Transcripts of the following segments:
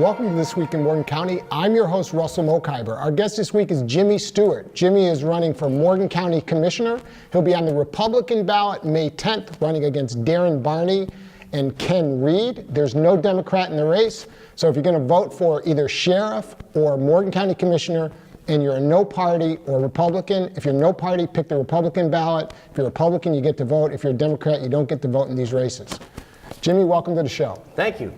Welcome to This Week in Morgan County. I'm your host, Russell Mokhiber. Our guest this week is Jimmy Stewart. Jimmy is running for Morgan County Commissioner. He'll be on the Republican ballot May 10th, running against Darren Barney and Ken Reed. There's no Democrat in the race, so if you're going to vote for either sheriff or Morgan County Commissioner, and you're a no party or Republican, if you're no party, pick the Republican ballot. If you're Republican, you get to vote. If you're a Democrat, you don't get to vote in these races. Jimmy, welcome to the show. Thank you.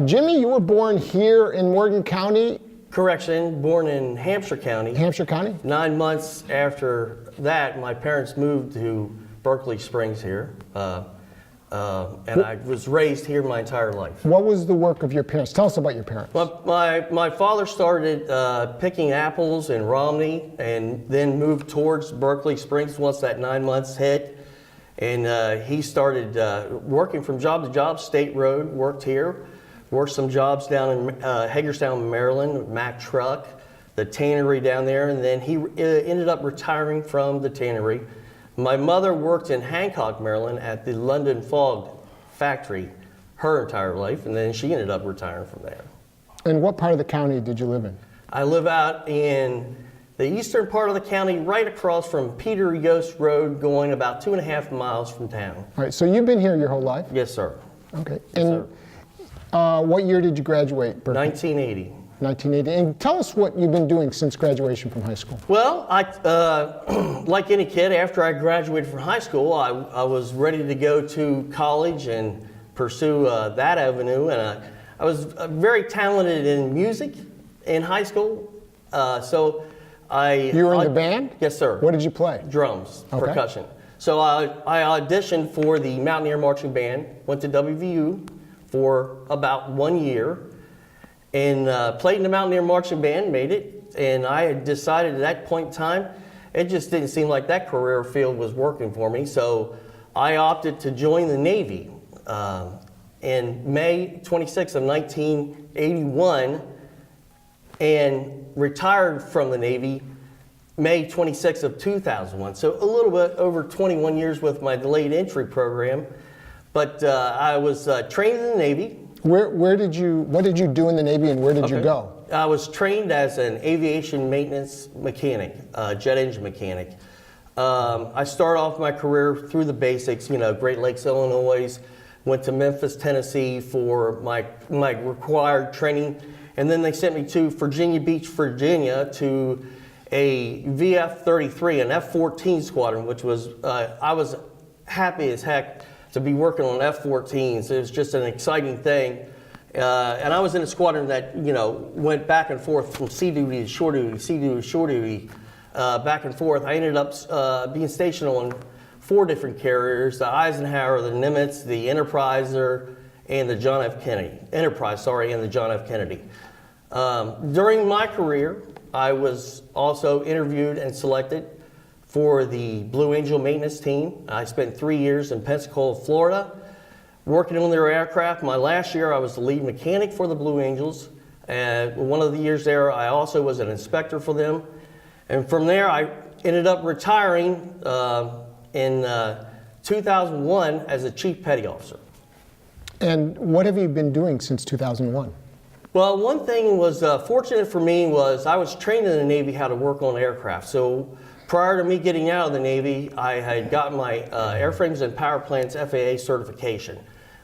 Jimmy, you were born here in Morgan County? Correction, born in Hampshire County. Hampshire County? 9 months after that, my parents moved to Berkeley Springs here. And I was raised here my entire life. What was the work of your parents? Tell us about your parents. Well, my father started picking apples in Romney and then moved towards Berkeley Springs once that 9 months hit. And he started working from job to job, State Road, worked here. Worked some jobs down in Hagerstown, Maryland, Mack Truck, the tannery down there, and then he ended up retiring from the tannery. My mother worked in Hancock, Maryland at the London Fog factory her entire life, and then she ended up retiring from there. And what part of the county did you live in? I live out in the eastern part of the county, right across from Peter Yost Road, going about 2.5 miles from town. All right, so you've been here your whole life? Yes, sir. Okay. Yes, and sir. What year did you graduate, Berkeley? 1980. 1980. And tell us what you've been doing since graduation from high school. Well, like any kid, after I graduated from high school, I was ready to go to college and pursue that avenue. And I was very talented in music in high school. You were in the band? Yes, sir. What did you play? Drums, okay. Percussion. So I auditioned for the Mountaineer Marching Band, went to WVU for about 1 year, and played in the Mountaineer Marching Band, made it, and I had decided at that point in time, it just didn't seem like that career field was working for me, so I opted to join the Navy. In May 26th of 1981, and retired from the Navy May 26th of 2001, so a little bit over 21 years with my delayed entry program. But I was trained in the Navy. What did you do in the Navy, and where did you go? I was trained as an aviation maintenance mechanic, jet engine mechanic. I started off my career through the basics, Great Lakes, Illinois, went to Memphis, Tennessee for my required training, and then they sent me to Virginia Beach, Virginia to a VF-33, an F-14 squadron, which was, I was happy as heck to be working on F-14s. It was just an exciting thing. And I was in a squadron that, went back and forth from sea duty to shore duty, sea duty to shore duty, back and forth. I ended up being stationed on 4 different carriers, the Eisenhower, the Nimitz, the Enterpriser, and the John F. Kennedy. Enterprise, and the John F. Kennedy. During my career, I was also interviewed and selected for the Blue Angel maintenance team. I spent 3 years in Pensacola, Florida, working on their aircraft. My last year, I was the lead mechanic for the Blue Angels. And one of the years there, I also was an inspector for them. And from there, I ended up retiring in 2001 as a chief petty officer. And what have you been doing since 2001? Well, one thing was fortunate for me was I was trained in the Navy how to work on aircraft. So prior to me getting out of the Navy, I had gotten my airframes and power plants FAA certification,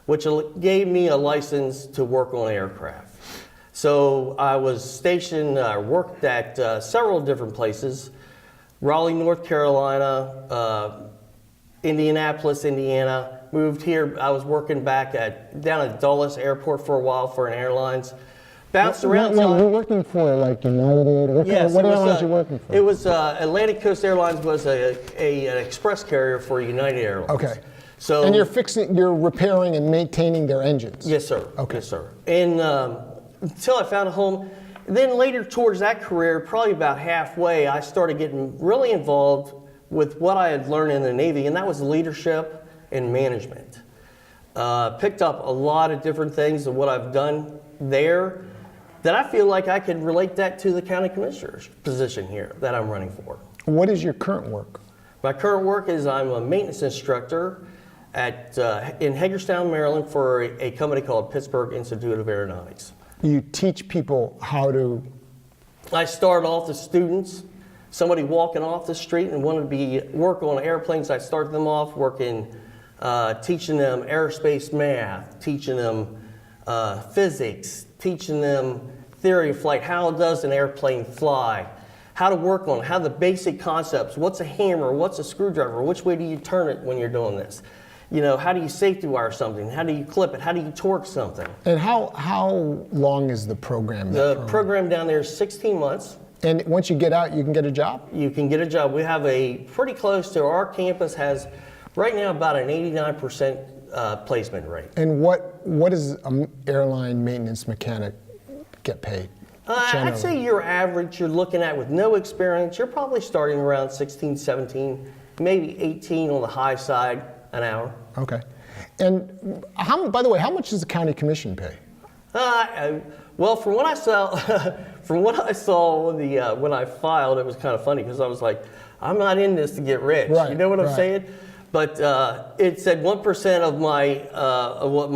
which gave me a license to work on aircraft. So I was stationed, worked at several different places, Raleigh, North Carolina, Indianapolis, Indiana. Moved here, I was working down at Dulles Airport for a while for an airlines. Bounced around. You're working for like United? Yes, what airlines are you working for? It was Atlantic Coast Airlines was an express carrier for United Airlines. Okay. So and you're repairing and maintaining their engines. Yes, sir. Okay. Yes, sir. And until I found a home, then later towards that career, probably about halfway, I started getting really involved with what I had learned in the Navy, and that was leadership and management. Picked up a lot of different things of what I've done there. That I feel like I could relate that to the county commissioner's position here that I'm running for. What is your current work? My current work is I'm a maintenance instructor in Hagerstown, Maryland for a company called Pittsburgh Institute of Aeronautics. You teach people how to. I start off the students, somebody walking off the street and wanted to work on airplanes. I start them off working, teaching them aerospace math, teaching them physics, teaching them theory of flight, how does an airplane fly, how to work on it, how the basic concepts, what's a hammer, what's a screwdriver, which way do you turn it when you're doing this? You know, how do you safety wire something? How do you clip it? How do you torque something? And how long is the program? The program down there is 16 months. And once you get out, you can get a job? You can get a job. We have pretty close to our campus has right now about an 89% placement rate. And what does an airline maintenance mechanic get paid? I'd say your average you're looking at with no experience, you're probably starting around 16, 17, maybe 18 on the high side an hour. Okay. And by the way, how much does the county commission pay? Well, from what I saw, when I filed, it was kind of funny because I was like, I'm not in this to get rich. Right, you know what I'm right. saying? But it said 1% of what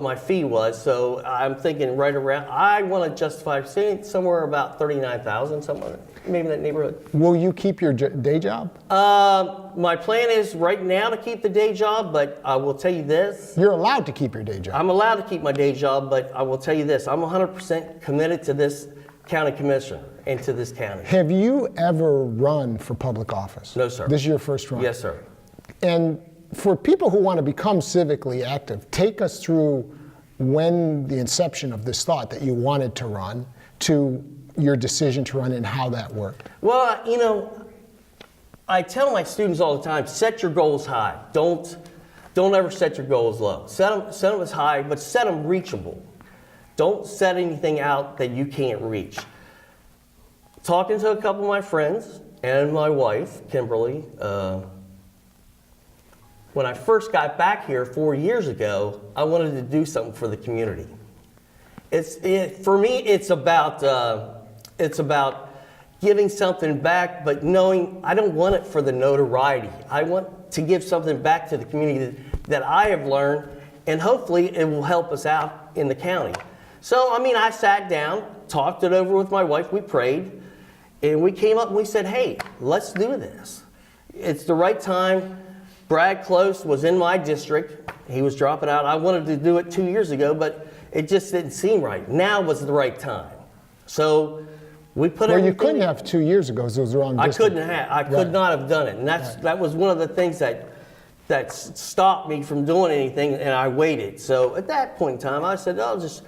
my fee was. So I'm thinking right around. I want to justify saying somewhere about $39,000, somewhere maybe in that neighborhood. Will you keep your day job? My plan is right now to keep the day job, but I will tell you this. You're allowed to keep your day job. I'm allowed to keep my day job, but I will tell you this. I'm 100% committed to this county commission and to this county. Have you ever run for public office? No, sir. This is your first run? Yes, sir. And for people who want to become civically active, take us through when the inception of this thought that you wanted to run to your decision to run and how that worked. Well, you know, I tell my students all the time, set your goals high. Don't ever set your goals low. Set them as high, but set them reachable. Don't set anything out that you can't reach. Talking to a couple of my friends and my wife, Kimberly, when I first got back here 4 years ago, I wanted to do something for the community. For me, it's about giving something back, but knowing I don't want it for the notoriety. I want to give something back to the community that I have learned, and hopefully it will help us out in the county. So, I mean, I sat down, talked it over with my wife, we prayed, and we came up and we said, hey, let's do this. It's the right time. Brad Close was in my district. He was dropping out. I wanted to do it 2 years ago, but it just didn't seem right. Now was the right time. So we put Well, everything. you couldn't have 2 years ago, so it was the wrong district. I could not have done it. And that was one of the things that stopped me from doing anything, and I waited. So at that point in time, I said, I'll just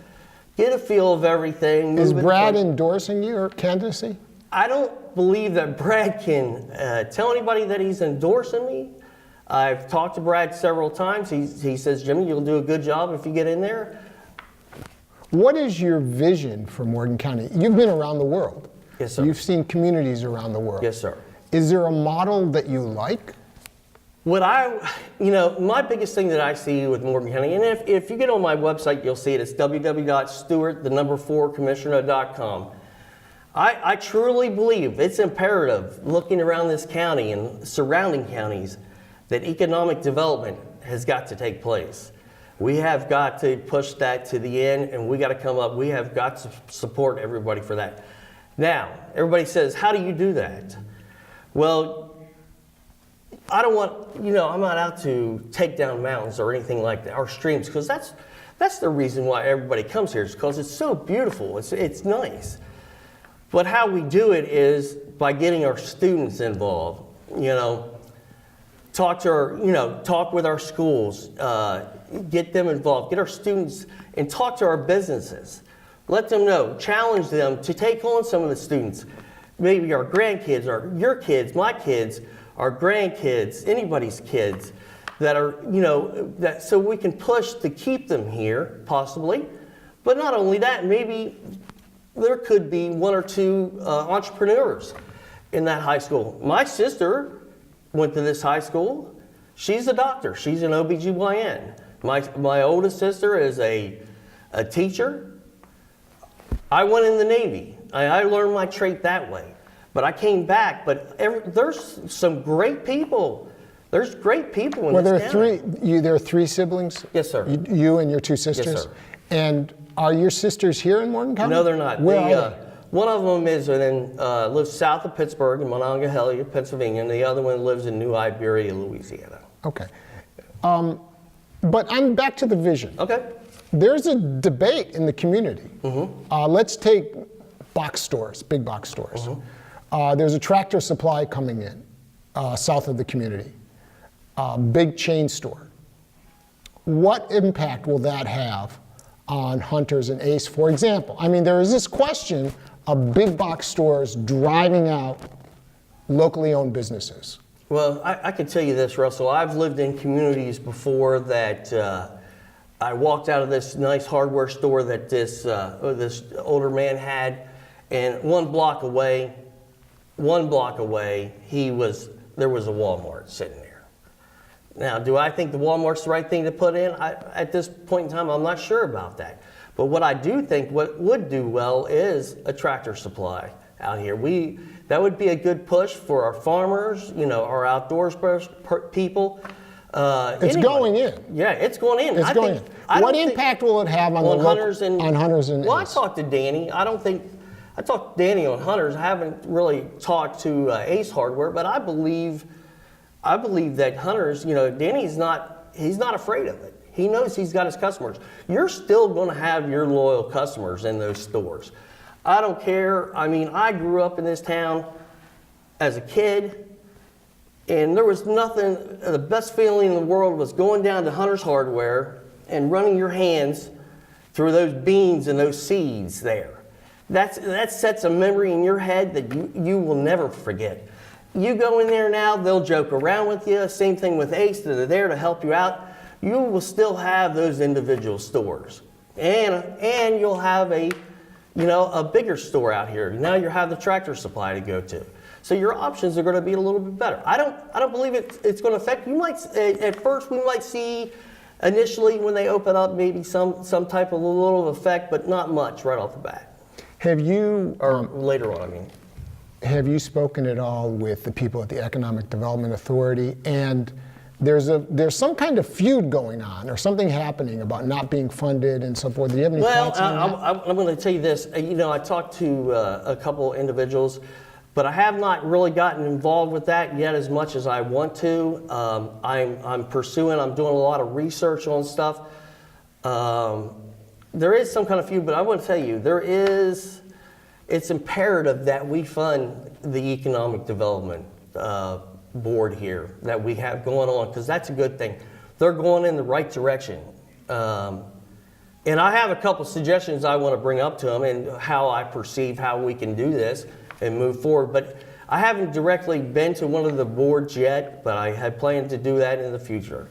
get a feel of everything. Is Brad endorsing your candidacy? I don't believe that Brad can tell anybody that he's endorsing me. I've talked to Brad several times. He says, Jimmy, you'll do a good job if you get in there. What is your vision for Morgan County? You've been around the world. Yes, sir. You've seen communities around the world. Yes, sir. Is there a model that you like? My biggest thing that I see with Morgan County, and if you get on my website, you'll see it. It's www.stewart4commissioner.com. I truly believe it's imperative, looking around this county and surrounding counties, that economic development has got to take place. We have got to push that to the end, and we have got to support everybody for that. Now, everybody says, how do you do that? Well, I'm not out to take down mountains or anything like that, or streams, because that's the reason why everybody comes here, is because it's so beautiful, it's nice. But how we do it is by getting our students involved, talk with our schools, get them involved, get our students, and talk to our businesses. Let them know, challenge them to take on some of the students, maybe our grandkids, or your kids, my kids, our grandkids, anybody's kids, that are, so we can push to keep them here, possibly. But not only that, maybe there could be one or two entrepreneurs in that high school. My sister went to this high school. She's a doctor. She's an OBGYN. My oldest sister is a teacher. I went in the Navy. I learned my trade that way. But I came back. But there's some great people. There's great people in this county. There are three siblings? Yes, sir. You and your two sisters? Yes, sir. And Are your sisters here in Morgan County? No, they're not. Where are they? One of them lives south of Pittsburgh in Monongahela, Pennsylvania, and the other one lives in New Iberia, Louisiana. Okay. But I'm back to the vision. Okay. There's a debate in the community. Let's take box stores, big box stores. There's a Tractor Supply coming in south of the community, big chain store. What impact will that have on Hunters and Ace, for example? I mean, there is this question of big box stores driving out locally owned businesses. Well, I can tell you this, Russell. I've lived in communities before that I walked out of this nice hardware store that this older man had, and one block away, there was a Walmart sitting there. Now, do I think the Walmart's the right thing to put in? At this point in time, I'm not sure about that. But what I do think what would do well is a Tractor Supply out here. That would be a good push for our farmers, our outdoors people. It's going in. Yeah, it's going in. It's going in. What impact will it have on Hunters and Well, I talked to Danny. I talked to Danny on Hunters. I haven't really talked to Ace Hardware, but I believe that Hunters, Danny's he's not afraid of it. He knows he's got his customers. You're still going to have your loyal customers in those stores. I don't care. I mean, I grew up in this town as a kid, and there was nothing, the best feeling in the world was going down to Hunter's Hardware and running your hands through those beans and those seeds there. That sets a memory in your head that you will never forget. You go in there now, they'll joke around with you. Same thing with Ace, they're there to help you out. You will still have those individual stores. And you'll have a bigger store out here. Now you have the Tractor Supply to go to. So your options are going to be a little bit better. I don't believe it's going to affect. You might at first we might see initially when they open up maybe some type of a little effect, but not much right off the bat. Have you Later on, I mean. Have you spoken at all with the people at the Economic Development Authority? And there's some kind of feud going on or something happening about not being funded and so forth. Do you have any thoughts on that? I'm going to tell you this. I talked to a couple individuals, but I have not really gotten involved with that yet as much as I want to. I'm pursuing. I'm doing a lot of research on stuff. There is some kind of feud, but I want to tell you, it's imperative that we fund the Economic Development Board here that we have going on, because that's a good thing. They're going in the right direction. And I have a couple suggestions I want to bring up to them and how I perceive how we can do this and move forward. But I haven't directly been to one of the boards yet, but I had planned to do that in the future.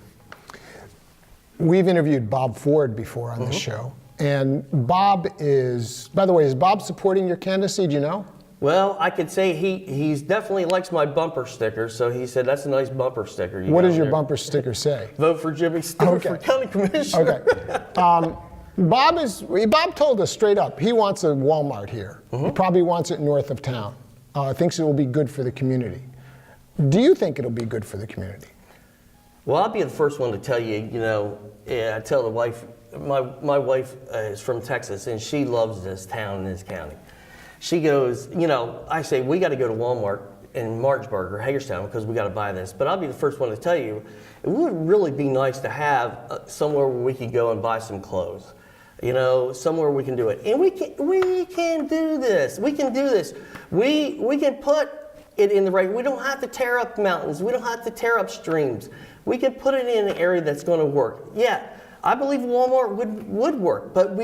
We've interviewed Bob Ford before on the show. And Bob is Bob supporting your candidacy, do you know? Well, I could say he's definitely likes my bumper sticker, so he said that's a nice bumper sticker. What does your bumper sticker say? Vote for Jimmy Stewart for county commissioner. Okay. Bob told us straight up he wants a Walmart here. He probably wants it north of town. Thinks it will be good for the community. Do you think it'll be good for the community? Well, I'll be the first one to tell you. I tell the wife. My wife is from Texas, and she loves this town and this county. She goes, I say, we got to go to Walmart in Martinsburg or Hagerstown because we got to buy this. But I'll be the first one to tell you, it would really be nice to have somewhere where we could go and buy some clothes. Somewhere we can do it. And we can do this. We can do this. We can put it in the right. We don't have to tear up mountains. We don't have to tear up streams. We can put it in an area that's going to work. Yeah. I believe Walmart would work, but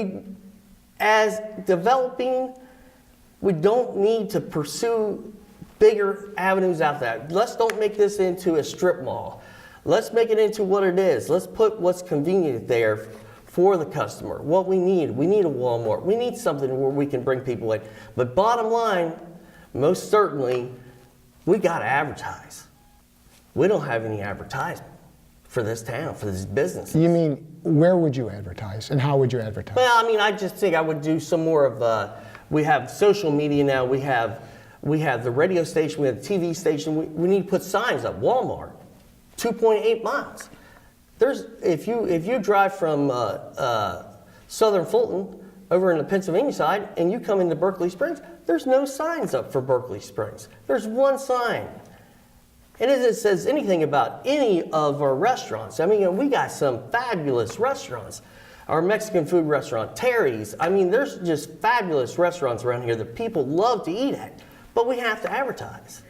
as developing, we don't need to pursue bigger avenues out there. Let's don't make this into a strip mall. Let's make it into what it is. Let's put what's convenient there for the customer. What we need a Walmart. We need something where we can bring people in. But bottom line, most certainly, we got to advertise. We don't have any advertisement for this town, for this business. You mean, where would you advertise and how would you advertise? Well, I just think I would do some more of, we have social media now, we have the radio station, we have the TV station, we need to put signs up, Walmart, 2.8 miles. If you drive from Southern Fulton over in the Pennsylvania side, and you come into Berkeley Springs, there's no signs up for Berkeley Springs. There's one sign. And it says anything about any of our restaurants. I mean, we got some fabulous restaurants. Our Mexican food restaurant, Terry's. I mean, there's just fabulous restaurants around here that people love to eat at, but we have to advertise.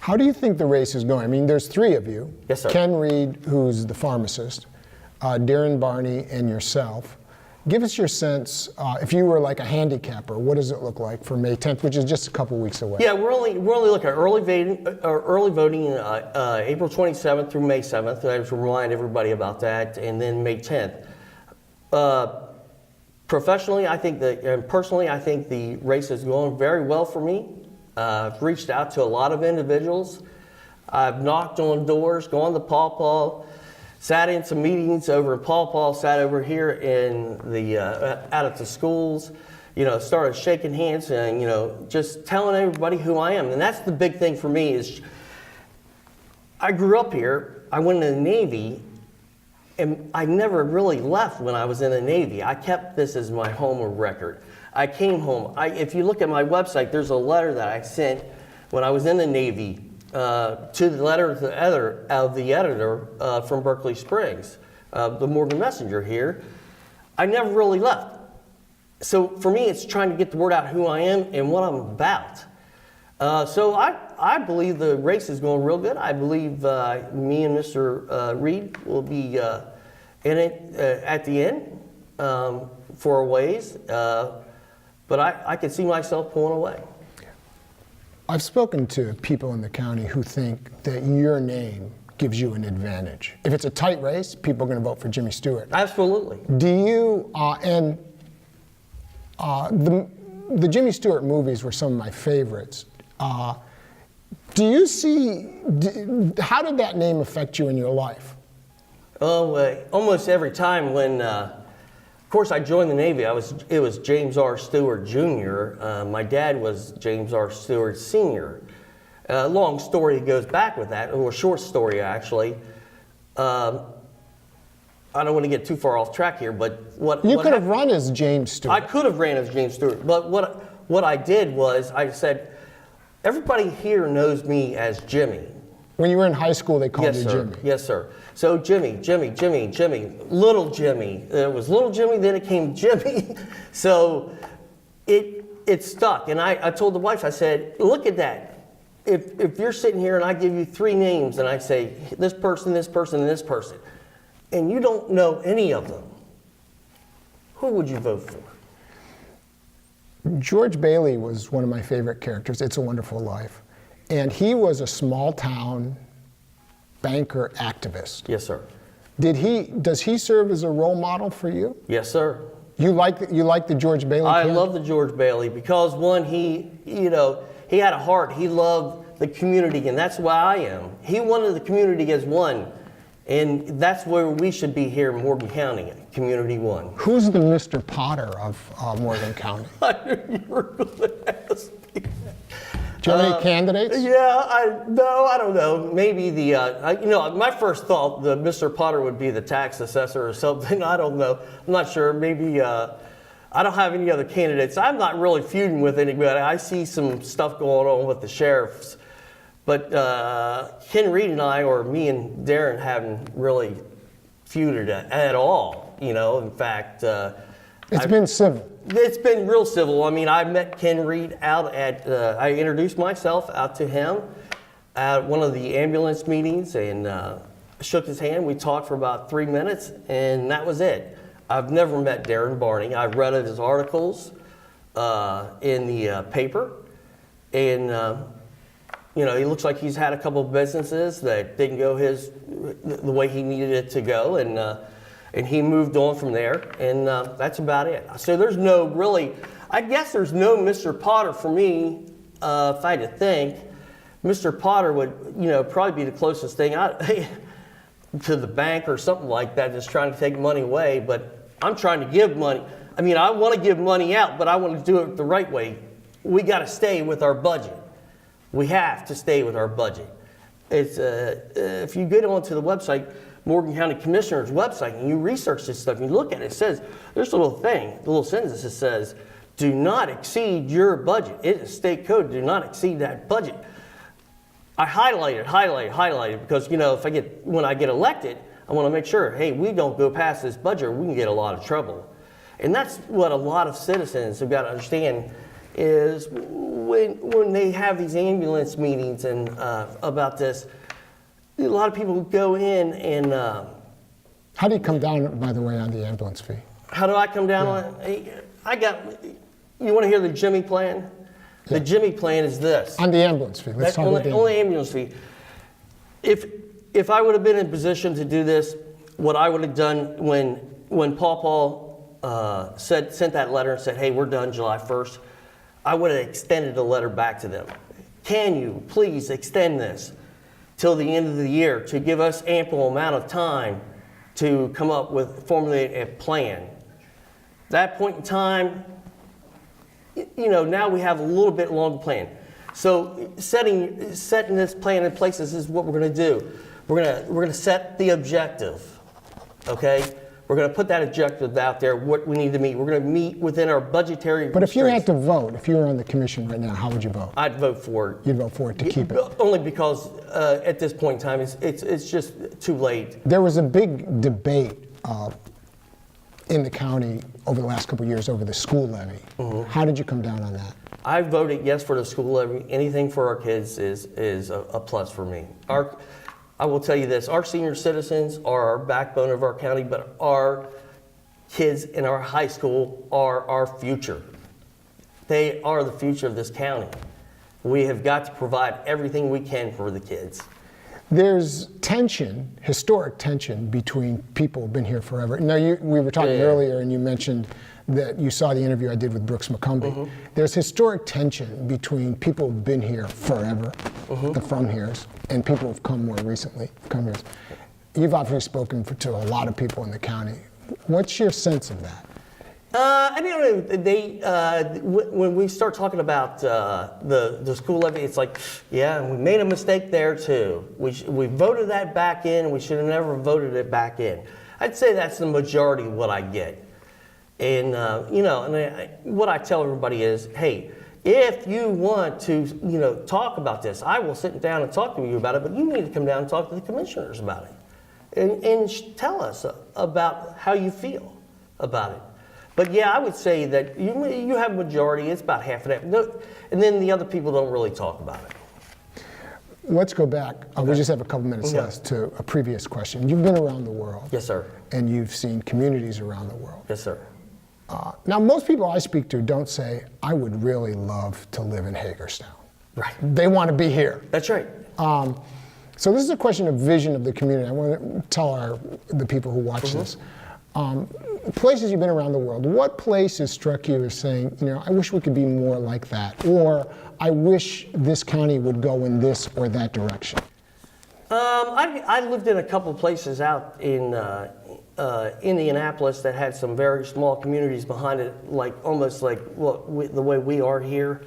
How do you think the race is going? I mean, there's three of you. Yes, sir. Ken Reed, who's the pharmacist, Darren Barney, and yourself. Give us your sense, if you were like a handicapper, what does it look like for May 10th, which is just a couple weeks away? Yeah, we're only looking at early voting April 27th through May 7th. I have to remind everybody about that, and then May 10th. Professionally, I think and personally, I think the race is going very well for me. I've reached out to a lot of individuals. I've knocked on doors, gone to Paw Paw, sat in some meetings over in Paw Paw, sat over here in the out at the schools, started shaking hands and, just telling everybody who I am. And that's the big thing for me is I grew up here, I went in the Navy, and I never really left when I was in the Navy. I kept this as my home of record. I came home. If you look at my website, there's a letter that I sent when I was in the Navy to the letter of the editor from Berkeley Springs, the Morgan Messenger here. I never really left. So for me, it's trying to get the word out who I am and what I'm about. So I believe the race is going real good. I believe me and Mr. Reed will be in it at the end for a ways. But I can see myself pulling away. I've spoken to people in the county who think that your name gives you an advantage. If it's a tight race, people are going to vote for Jimmy Stewart. Absolutely. Do you, the Jimmy Stewart movies were some of my favorites. Do you see, how did that name affect you in your life? Oh, almost every time when, of course, I joined the Navy. It was James R. Stewart Jr. My dad was James R. Stewart Sr. Long story goes back with that, or a short story actually. I don't want to get too far off track here, but what could have run as James Stewart. I could have ran as James Stewart, but what I did was I said, everybody here knows me as Jimmy. When you were in high school, they called you Jimmy. Yes, sir. So Jimmy, little Jimmy. It was little Jimmy, then it came Jimmy. So it stuck. And I told the wife, I said, look at that. If you're sitting here and I give you three names and I say, this person, this person, and this person, and you don't know any of them, who would you vote for? George Bailey was one of my favorite characters, It's a Wonderful Life. And he was a small town banker activist. Yes, sir. Does he serve as a role model for you? Yes, sir. You like the George Bailey character? I love the George Bailey because one, he had a heart. He loved the community, and that's why I am. He wanted the community as one, and that's where we should be here in Morgan County, Community One. Who's the Mr. Potter of Morgan County? I knew you were going to ask me that. Do you have any candidates? Yeah, I don't know. Maybe my first thought, the Mr. Potter would be the tax assessor or something. I don't know. I'm not sure. Maybe, I don't have any other candidates. I'm not really feuding with anybody. I see some stuff going on with the sheriffs. But Ken Reed and I, or me and Darren, haven't really feuded at all. In fact, it's been civil. It's been real civil. I mean, I met Ken Reed out at, I introduced myself out to him at one of the ambulance meetings and shook his hand. We talked for about 3 minutes, and that was it. I've never met Darren Barney. I've read his articles in the paper, and he looks like he's had a couple of businesses that didn't go the way he needed it to go, and he moved on from there, and that's about it. So there's I guess there's no Mr. Potter for me, if I had to think. Mr. Potter would, probably be the closest thing to the bank or something like that, just trying to take money away, but I'm trying to give money. I mean, I want to give money out, but I want to do it the right way. We got to stay with our budget. We have to stay with our budget. It's if you get onto the website, Morgan County Commissioner's website and you research this stuff and you look at it, it says, there's a little thing, the little sentence that says, do not exceed your budget. It is state code, do not exceed that budget. I highlighted because, when I get elected, I want to make sure, hey, we don't go past this budget or we can get a lot of trouble. And that's what a lot of citizens have got to understand is when they have these ambulance meetings and about this, a lot of people go in and... How do you come down, by the way, on the ambulance fee? How do I come down on it? You want to hear the Jimmy plan? Yeah. The Jimmy plan is this. On the ambulance fee. Let's talk about the only ambulance fee. If I would have been in position to do this, what I would have done when Paul sent that letter and said, hey, we're done July 1st, I would have extended the letter back to them. Can you please extend this till the end of the year to give us ample amount of time to come up with, formulate a plan? That point in time, now we have a little bit longer plan. So setting this plan in place, this is what we're going to do. We're going to set the objective, okay? We're going to put that objective out there, what we need to meet. We're going to meet within our budgetary But if you had to vote, if you were on the commission right now, how would you vote? I'd vote for it. You'd vote for it to keep it? Only because at this point in time, it's just too late. There was a big debate in the county over the last couple of years over the school levy. Mm-hmm. How did you come down on that? I voted yes for the school levy. Anything for our kids is a plus for me. I will tell you this, our senior citizens are our backbone of our county, but our kids in our high school are our future. They are the future of this county. We have got to provide everything we can for the kids. There's tension, historic tension, between people who've been here forever. Now, we were talking earlier, and you mentioned that you saw the interview I did with Brooks McCumbee. Mm-hmm. There's historic tension between people who've been here forever, mm-hmm. the from-heres, and people who've come more recently, come-heres. You've obviously spoken to a lot of people in the county. What's your sense of that? I don't know. When we start talking about the school levy, it's like, yeah, we made a mistake there too. We voted that back in, and we should have never voted it back in. I'd say that's the majority of what I get. And what I tell everybody is, hey, if you want to talk about this, I will sit down and talk to you about it. But you need to come down and talk to the commissioners about it, and tell us about how you feel about it. But yeah, I would say that you have a majority. It's about half of that. And then the other people don't really talk about it. Let's go back. We just have a couple minutes left to a previous question. You've been around the world. Yes, sir. And you've seen communities around the world. Yes, sir. Now, most people I speak to don't say, I would really love to live in Hagerstown. Right. They want to be here. That's right. So this is a question of vision of the community. I want to tell the people who watch mm-hmm. this. Places you've been around the world, what places struck you as saying, I wish we could be more like that, or I wish this county would go in this or that direction? I lived in a couple places out in Indianapolis that had some very small communities behind it, almost like the way we are here,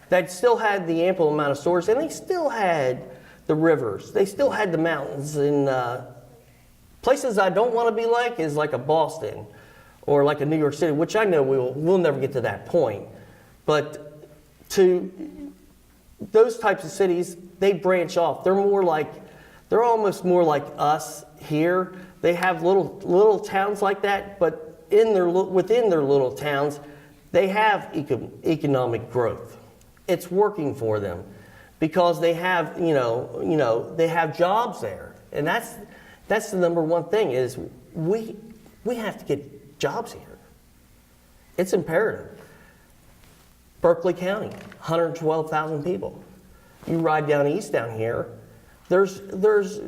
that still had the ample amount of stores, and they still had the rivers, they still had the mountains, and places I don't want to be like is like a Boston or like a New York City, which I know we'll never get to that point. But to those types of cities, they branch off. They're almost more like us here. They have little towns like that, but within their little towns, they have economic growth. It's working for them because they have they have jobs there, and that's the number one thing is we have to get jobs here. It's imperative. Berkeley County, 112,000 people. You ride down east down here, there's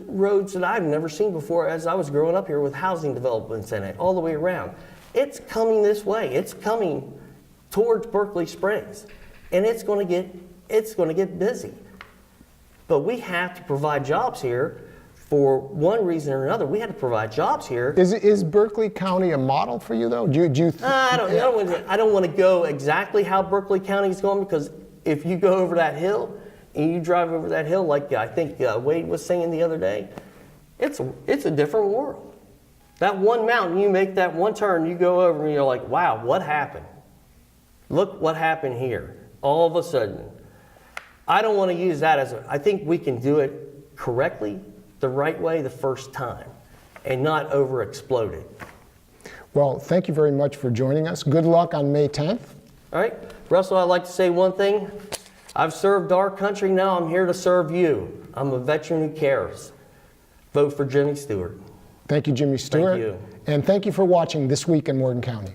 roads that I've never seen before as I was growing up here with housing developments in it all the way around. It's coming this way. It's coming towards Berkeley Springs, and it's going to get busy. But we have to provide jobs here. For one reason or another, we had to provide jobs here. Is Berkeley County a model for you, though? I don't want to go exactly how Berkeley County is going, because if you go over that hill and you drive over that hill, like I think Wade was saying the other day, it's a different world. That one mountain, you make that one turn, you go over and you're like, wow, what happened? Look what happened here. All of a sudden. I don't want to use that as I think we can do it correctly, the right way the first time, and not over explode it. Well, thank you very much for joining us. Good luck on May 10th. All right. Russell, I'd like to say one thing. I've served our country, now I'm here to serve you. I'm a veteran who cares. Vote for Jimmy Stewart. Thank you, Jimmy Stewart. Thank you. And thank you for watching This Week in Morgan County.